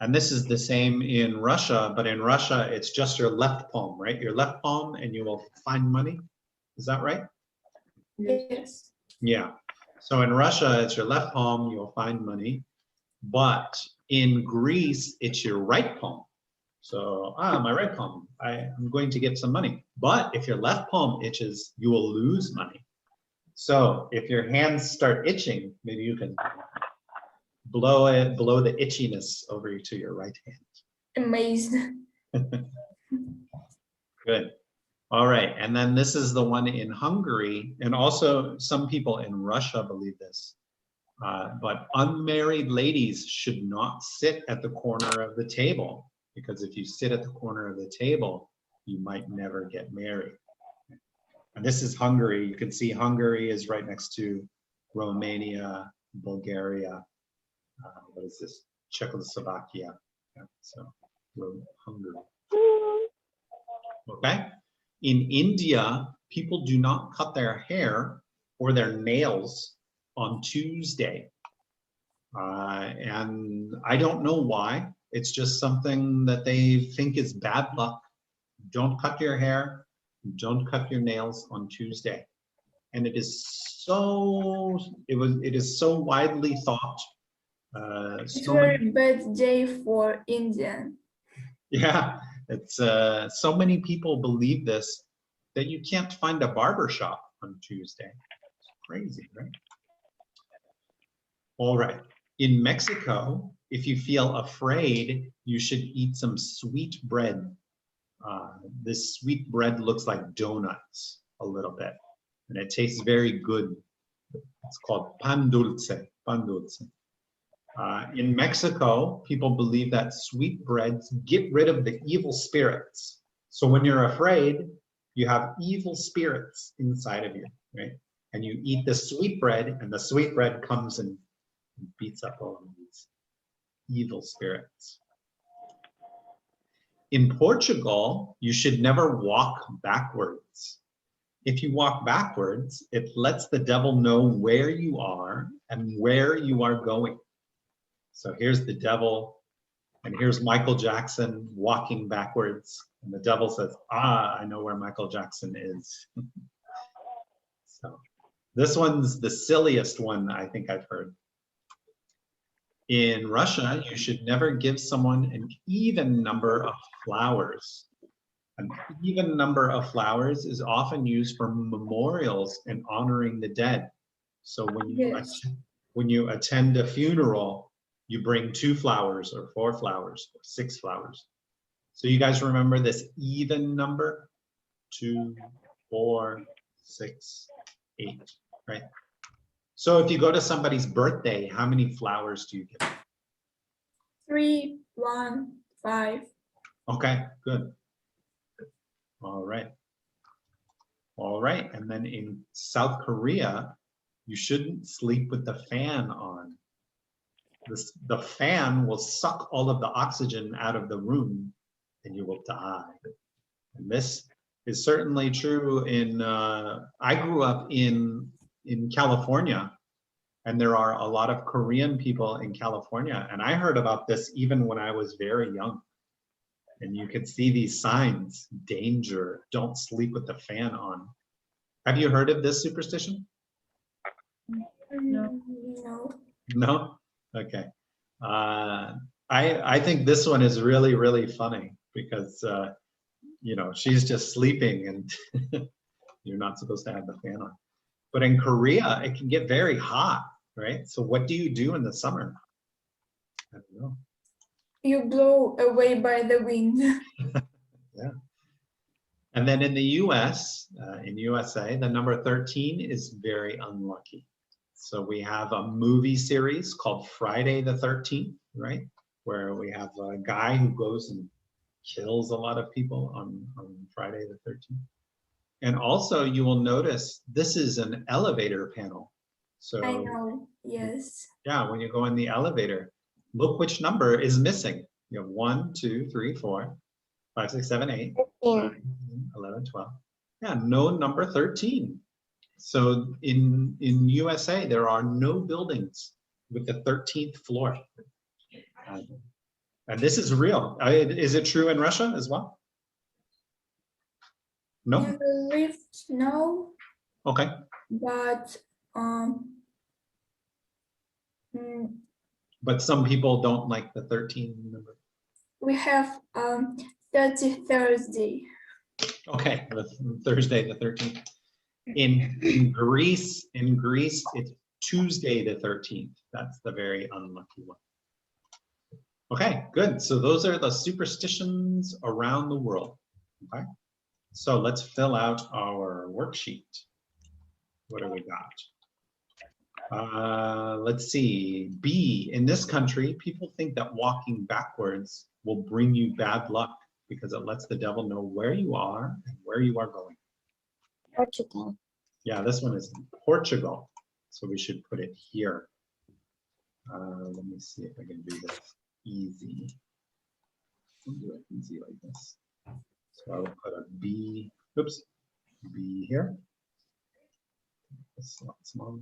And this is the same in Russia, but in Russia, it's just your left palm, right? Your left palm and you will find money. Is that right? Yes. Yeah. So in Russia, it's your left palm, you'll find money. But in Greece, it's your right palm. So, my right palm, I'm going to get some money. But if your left palm itches, you will lose money. So if your hands start itching, maybe you can blow the itchiness over to your right hand. Amazing. Good. All right, and then this is the one in Hungary, and also some people in Russia believe this. But unmarried ladies should not sit at the corner of the table because if you sit at the corner of the table, you might never get married. And this is Hungary. You can see Hungary is right next to Romania, Bulgaria. What is this? Czechoslovakia. Yeah, so Hungary. Okay. In India, people do not cut their hair or their nails on Tuesday. And I don't know why. It's just something that they think is bad luck. Don't cut your hair, don't cut your nails on Tuesday. And it is so widely thought. It's very bad day for Indian. Yeah, it's so many people believe this that you can't find a barber shop on Tuesday. It's crazy, right? All right. In Mexico, if you feel afraid, you should eat some sweet bread. This sweet bread looks like donuts a little bit, and it tastes very good. It's called pan dulce, pan dulce. In Mexico, people believe that sweet breads get rid of the evil spirits. So when you're afraid, you have evil spirits inside of you, right? And you eat the sweet bread, and the sweet bread comes and beats up all of these evil spirits. In Portugal, you should never walk backwards. If you walk backwards, it lets the devil know where you are and where you are going. So here's the devil, and here's Michael Jackson walking backwards. And the devil says, I know where Michael Jackson is. So this one's the silliest one I think I've heard. In Russia, you should never give someone an even number of flowers. An even number of flowers is often used for memorials and honoring the dead. So when you attend a funeral, you bring 2 flowers or 4 flowers or 6 flowers. So you guys remember this even number? 2, 4, 6, 8, right? So if you go to somebody's birthday, how many flowers do you give? 3, 1, 5. Okay, good. All right. All right, and then in South Korea, you shouldn't sleep with the fan on. The fan will suck all of the oxygen out of the room and you will die. And this is certainly true in, I grew up in California, and there are a lot of Korean people in California, and I heard about this even when I was very young. And you could see these signs, danger, don't sleep with the fan on. Have you heard of this superstition? No. No? Okay. I think this one is really, really funny because, you know, she's just sleeping and you're not supposed to have the fan on. But in Korea, it can get very hot, right? So what do you do in the summer? I don't know. You blow away by the wind. Yeah. And then in the US, in USA, the number 13 is very unlucky. So we have a movie series called Friday the 13th, right? Where we have a guy who goes and kills a lot of people on Friday the 13th. And also you will notice this is an elevator panel. So I know, yes. yeah, when you go in the elevator, look which number is missing. You have 1, 2, 3, 4, 5, 6, 7, 8, 9, 11, 12. Yeah, no number 13. So in USA, there are no buildings with the 13th floor. And this is real. Is it true in Russia as well? No? In the lift, no. Okay. But But some people don't like the 13 number. we have 30 Thursday. Okay, Thursday the 13th. In Greece, it's Tuesday the 13th. That's the very unlucky one. Okay, good. So those are the superstitions around the world. Okay, so let's fill out our worksheet. What do we got? Let's see. B, in this country, people think that walking backwards will bring you bad luck because it lets the devil know where you are and where you are going. Portugal. Yeah, this one is in Portugal. So we should put it here. Let me see if I can do this easy. I'll do it easy like this. So I will put a B, oops, B here. It's a lot smaller.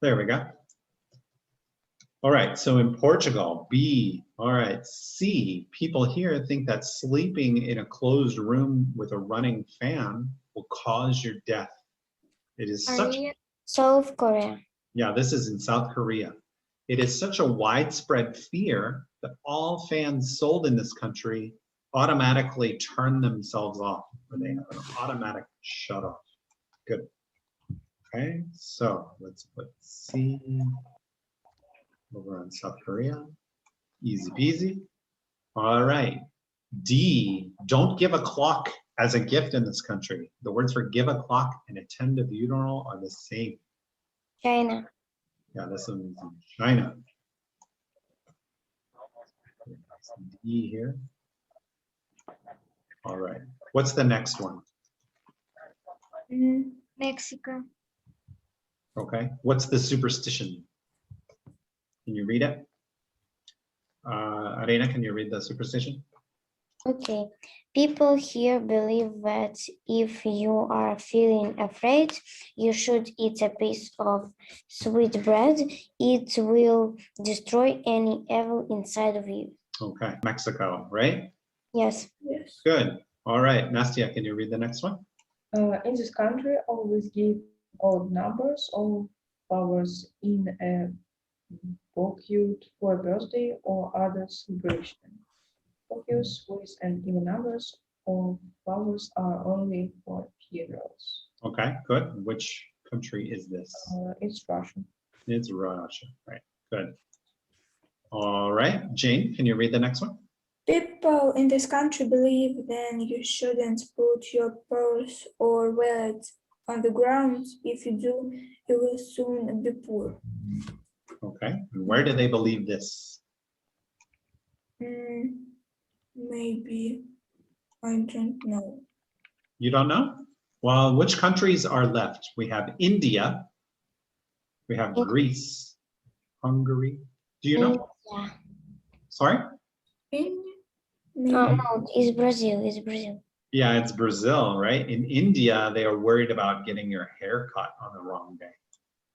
There we go. All right, so in Portugal, B. All right, C. People here think that sleeping in a closed room with a running fan will cause your death. It is such. South Korea. Yeah, this is in South Korea. It is such a widespread fear that all fans sold in this country automatically turn themselves off, or they have an automatic shut off. Good. Okay, so let's put C over on South Korea. Easy peasy. All right. D, don't give a clock as a gift in this country. The words for give a clock and attend a funeral are the same. China. Yeah, this one is in China. D here. All right. What's the next one? Mexico. Okay. What's the superstition? Can you read it? Arena, can you read the superstition? Okay. People here believe that if you are feeling afraid, you should eat a piece of sweet bread. It will destroy any evil inside of you. Okay. Mexico, right? Yes. Yes. Good. All right. Nastia, can you read the next one? In this country, always give odd numbers or flowers in a bouquet for a birthday or other celebration. Bouquets with an even numbers or flowers are only for funerals. Okay, good. Which country is this? It's Russian. It's Russia, right? Good. All right, Jane, can you read the next one? People in this country believe then you shouldn't put your purse or wallet on the ground. If you do, you will soon be poor. Okay, and where do they believe this? Maybe, I don't know. You don't know? Well, which countries are left? We have India, we have Greece, Hungary. Do you know? Yeah. Sorry? Maybe. No, it's Brazil. It's Brazil. Yeah, it's Brazil, right? In India, they are worried about getting your hair cut on the wrong day,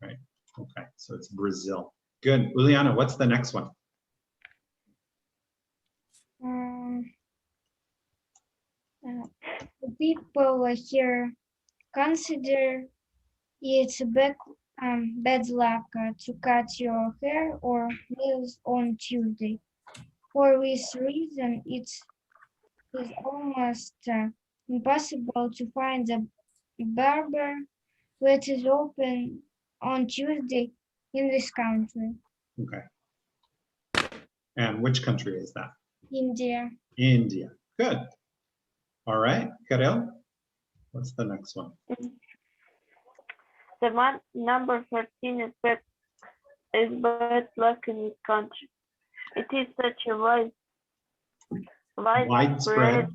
right? Okay, so it's Brazil. Good. Uliana, what's the next one? People here consider it's bad luck to cut your hair or nails on Tuesday. For this reason, it is almost impossible to find a barber that is open on Tuesday in this country. Okay. And which country is that? India. India. Good. All right, Karel, what's the next one? The number 13 is bad luck in this country. It is such a widespread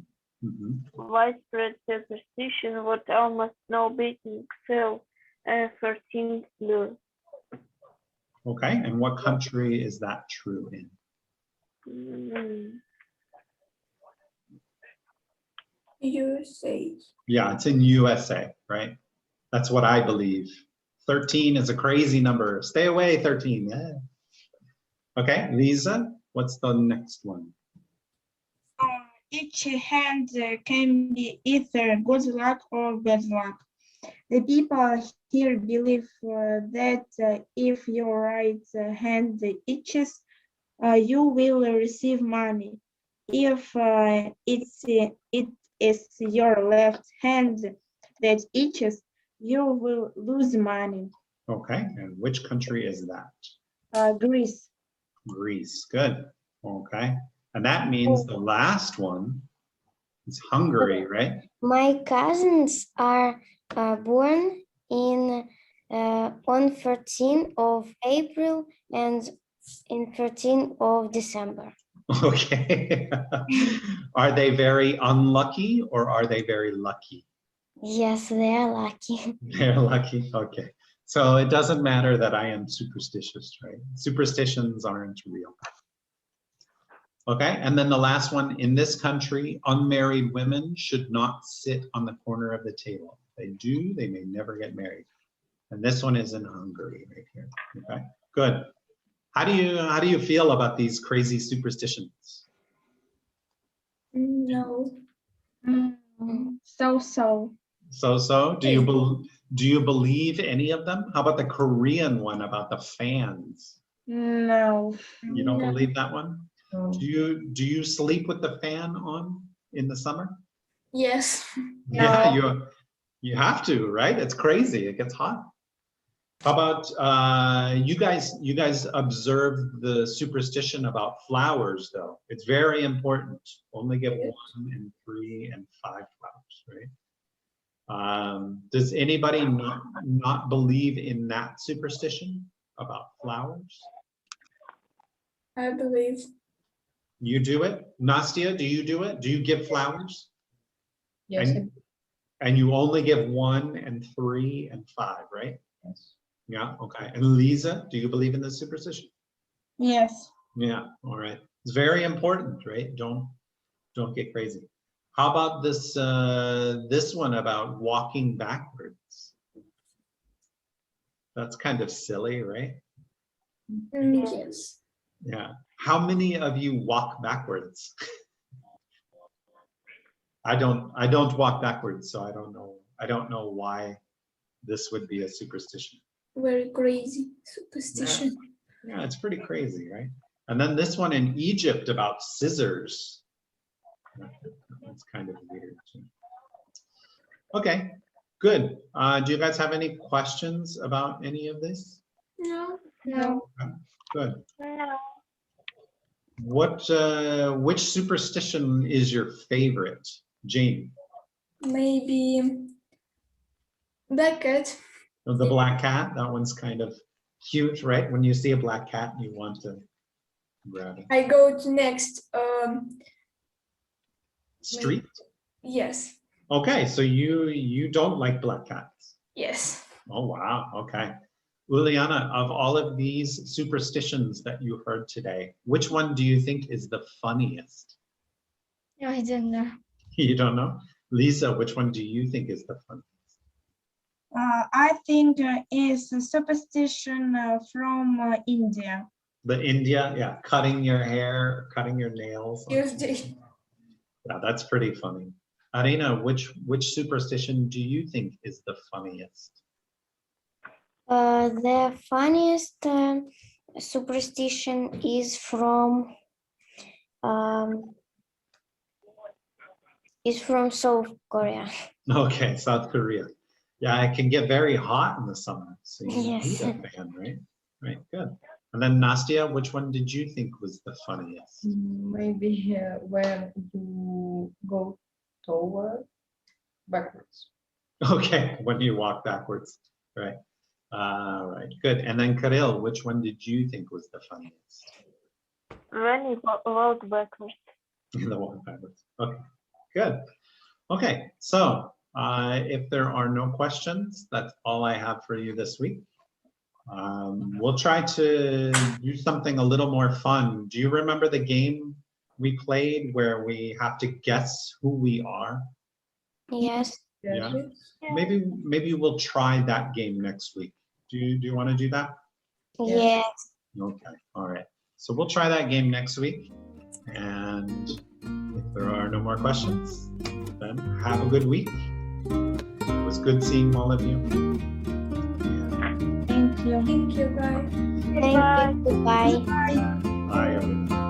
superstition with almost no beating so 13 blue. Okay, and what country is that true in? USA. Yeah, it's in USA, right? That's what I believe. 13 is a crazy number. Stay away, 13. Yeah. Okay, Lisa, what's the next one? Each hand can be either good luck or bad luck. The people here believe that if your right hand itches, you will receive money. If it is your left hand that itches, you will lose money. Okay, and which country is that? Greece. Greece, good. Okay, and that means the last one is Hungary, right? My cousins are born in on 13th of April and in 13th of December. Okay. Are they very unlucky or are they very lucky? Yes, they are lucky. They're lucky. Okay. So it doesn't matter that I am superstitious, right? Superstitions aren't real. Okay. And then the last one, in this country, unmarried women should not sit on the corner of the table. If they do, they may never get married. And this one is in Hungary right here. Okay. Good. How do you feel about these crazy superstitions? No. So. So do you believe any of them? How about the Korean one about the fans? No. You don't believe that one? No. Do you sleep with the fan on in the summer? Yes. Yeah, you have to, right? It's crazy. It gets hot. How about you guys observe the superstition about flowers though? It's very important. Only get 1 and 3 and 5 flowers, right? Does anybody not believe in that superstition about flowers? I believe. You do it? Nastia, do you do it? Do you give flowers? Yes. And you only give 1 and 3 and 5, right? Yes. Yeah, okay. And Lisa, do you believe in this superstition? Yes. Yeah, all right. It's very important, right? Don't get crazy. How about this one about walking backwards? That's kind of silly, right? Yes. Yeah. How many of you walk backwards? I don't walk backwards, so I don't know why this would be a superstition. Very crazy superstition. Yeah, it's pretty crazy, right? And then this one in Egypt about scissors. That's kind of weird too. Okay, good. Do you guys have any questions about any of this? No. No. Good. No. Which superstition is your favorite, Jane? Maybe black cat. The black cat. That one's kind of cute, right? When you see a black cat, you want to grab it. I go to next. Street. Yes. Okay, so you don't like black cats. Yes. Oh wow. Okay. Uliana, of all of these superstitions that you heard today, which one do you think is the funniest? I don't know. You don't know? Lisa, which one do you think is the funniest? I think is a superstition from India. The India, yeah, cutting your hair, cutting your nails. Tuesday. Yeah, that's pretty funny. Arina, which superstition do you think is the funniest? The funniest superstition is from South Korea. Okay, South Korea. Yeah, it can get very hot in the summer, so you Yes. need a fan, right? Right, good. And then Nastia, which one did you think was the funniest? Maybe when you go toward backwards. Okay, when you walk backwards, right? Right, good. And then Kirill, which one did you think was the funniest? When you walk backwards. The walk backwards. Okay, good. Okay, so if there are no questions, that's all I have for you this week. We'll try to do something a little more fun. Do you remember the game we played where we have to guess who we are? Yes. Yeah. Maybe we'll try that game next week. Do you want to do that? Yes. Okay, all right. So we'll try that game next week. And if there are no more questions, then have a good week. It was good seeing all of you. Thank you. Thank you. Bye. Thank you. Goodbye. Bye, everyone.